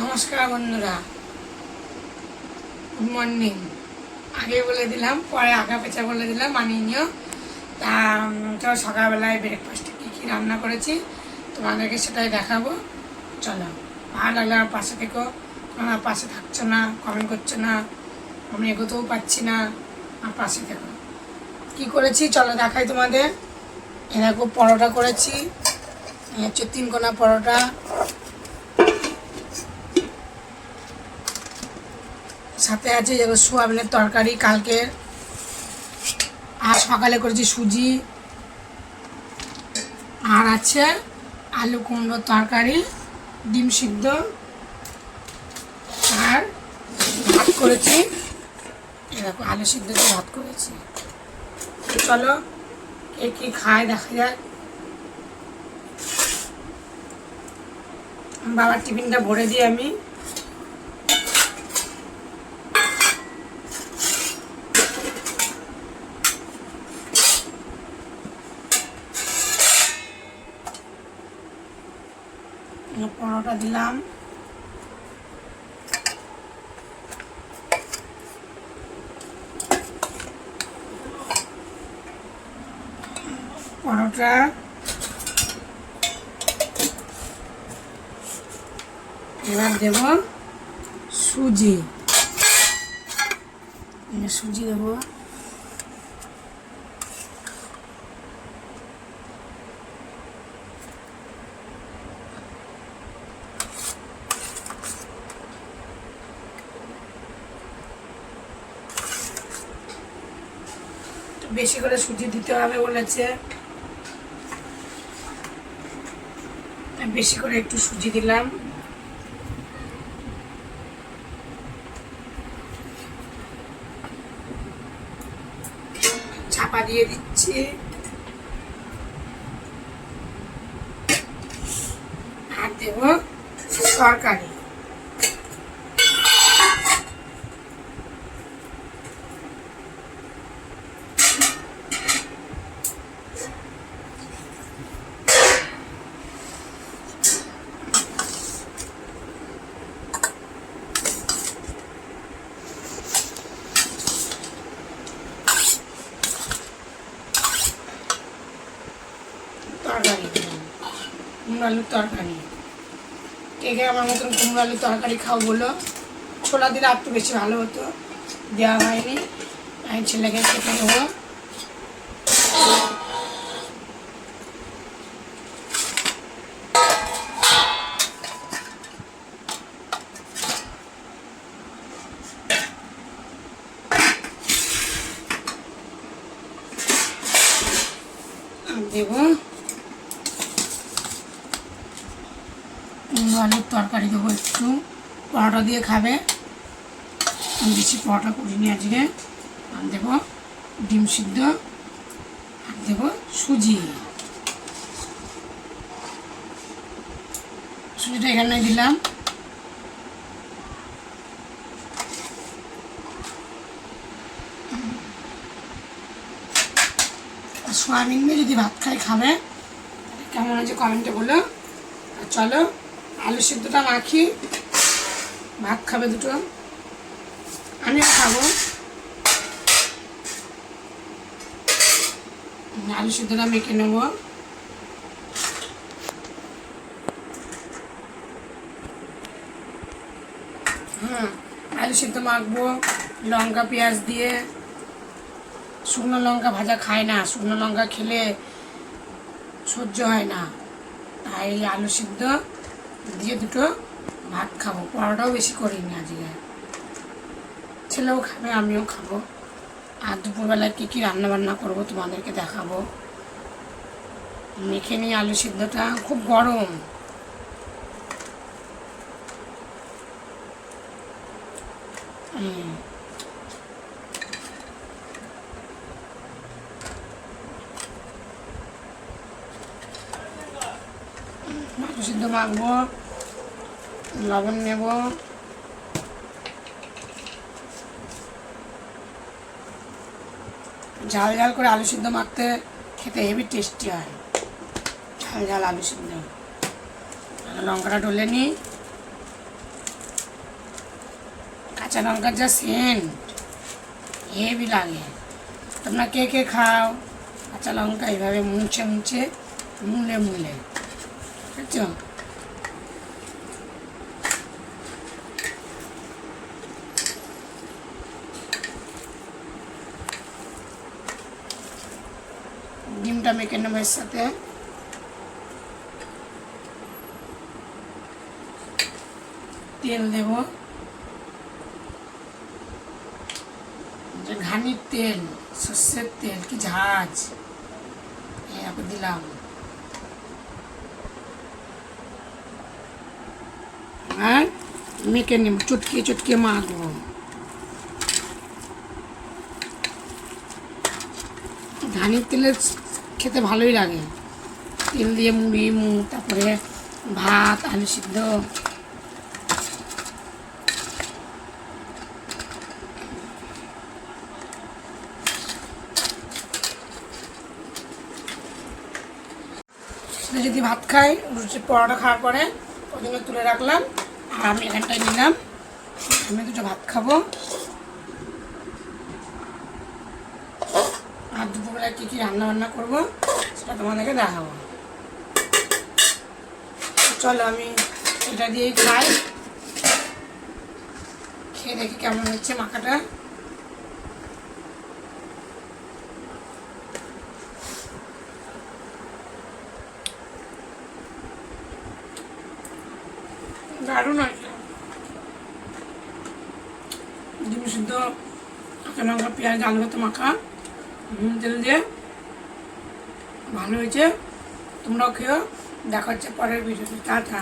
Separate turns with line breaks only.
নমস্কার বন্ধুরা, good morning. আগে বলে দিলাম, পরে আগা পেঁচা বলে দিলাম, মানিয়ে নিও। তা চলো সকালবেলায় ব্রেকফাস্টে কী কী রান্না করেছি তোমাদেরকে সেটাই দেখাবো। চলো, ভালো লাগলে আমার পাশে থেকো। আমার পাশে থাকছো না, কমেন্ট করছো না, আমি এগোতেও পারছি না, আমার পাশে থেকো। কী করেছি চলো দেখাই তোমাদের। এরকম পরোটা করেছি, হচ্ছে 3 কোনা পরোটা, সাথে আছে যেগুলো সোয়াবিনের তরকারি কালকের, আর সকালে করেছি সুজি, আর আছে আলু কুমড়োর তরকারি, ডিম সিদ্ধ, আর ভাত করেছি। এরকম আলু সিদ্ধ দিয়ে ভাত করেছি। চলো কে কী খায় দেখা যায়। বাবার টিফিনটা ভরে দিই আমি। পরোটা দিলাম, পরোটা এবার দেব সুজি, সুজি দেবো, বেশি করে সুজি দিতে হবে বলেছে, বেশি করে একটু সুজি দিলাম। চাপা দিয়ে দিচ্ছি, আর দেব তরকারি। তরকারি দিলাম, কুমড়ো আলুর তরকারি। কে কে আমার মতন কুমড়ো আলুর তরকারি খাও বলো। ছোলা দিলে আর একটু বেশি ভালো হতো, দেওয়া হয়নি। আমি ছেলেকে খেতে দেবো। দেব কুমড়ো আলুর তরকারি দেবো একটু, পরোটা দিয়ে খাবে, আমি বেশি পরোটা করিনি আজকে। আর দেবো ডিম সিদ্ধ, আর দেবো সুজি। সুজিটা এখানে দিলাম। সোয়াবিন দিয়ে যদি ভাত খাই খাবে, কেমন আছে কমেন্টে বলো। আর চলো আলু সিদ্ধটা মাখি, ভাত খাবে দুটো, আমিও খাবো। আলু সিদ্ধটা মেখে নেব। আলু সিদ্ধ মাখবো লঙ্কা পেঁয়াজ দিয়ে। শুকনো লঙ্কা ভাজা খায় না, শুকনো লঙ্কা খেলে সহ্য হয় না, তাই আলু সিদ্ধ দিয়ে দুটো ভাত খাবো। পরোটাও বেশি করিনি আজকে, ছেলেও খাবে আমিও খাবো। আর দুপুরবেলায় কী কী রান্নাবান্না করবো তোমাদেরকে দেখাবো। মেখে নিই আলু সিদ্ধটা, খুব গরম। আলু সিদ্ধ মাখবো, লবণ নেব, ঝাল ঝাল করে আলু সিদ্ধ মাখতে খেতে হেবি টেস্টি হয়। ঝাল ঝাল আলু সিদ্ধ। লঙ্কাটা ঢলে নিই, কাঁচা লঙ্কার যা সেন্ট হেভি লাগে। তোমরা কে কে খাও কাঁচা লঙ্কা এইভাবে মুছে মুছে মুলে মুলে, বুঝছো? ডিমটা মেখে নেবো এর সাথে। তেল দেব, ঘানির তেল, সর্ষের তেল, কি ঝাঁজ দিলাম। আর মেখে নেব, চটকে চটকে মাখবো। ঘানির তেলে খেতে ভালোই লাগে। তেল দিয়ে মুড়ি তারপরে ভাত, আলু সিদ্ধ, যদি ভাত খাই, রুটি পরোটা খাওয়ার পরে ওদিকে তুলে রাখলাম। আর আমি এখানটায় নিলাম, আমি দুটো ভাত খাবো। আর দুপুরবেলায় কী কী রান্না বান্না করবো সেটা তোমাদেরকে দেখাবো। চলো আমি এটা দিয়েই খাই, খেয়ে দেখি কেমন হচ্ছে মাখাটা। দারুণ হয়েছে। ডিম সিদ্ধ, কাঁচা লঙ্কা, পেঁয়াজ, আলু ভাতে মাখা, নুন তেল দিয়ে ভালো হয়েছে। তোমরাও খেয়েও। দেখা হচ্ছে পরের ভিডিওতে। টাটা।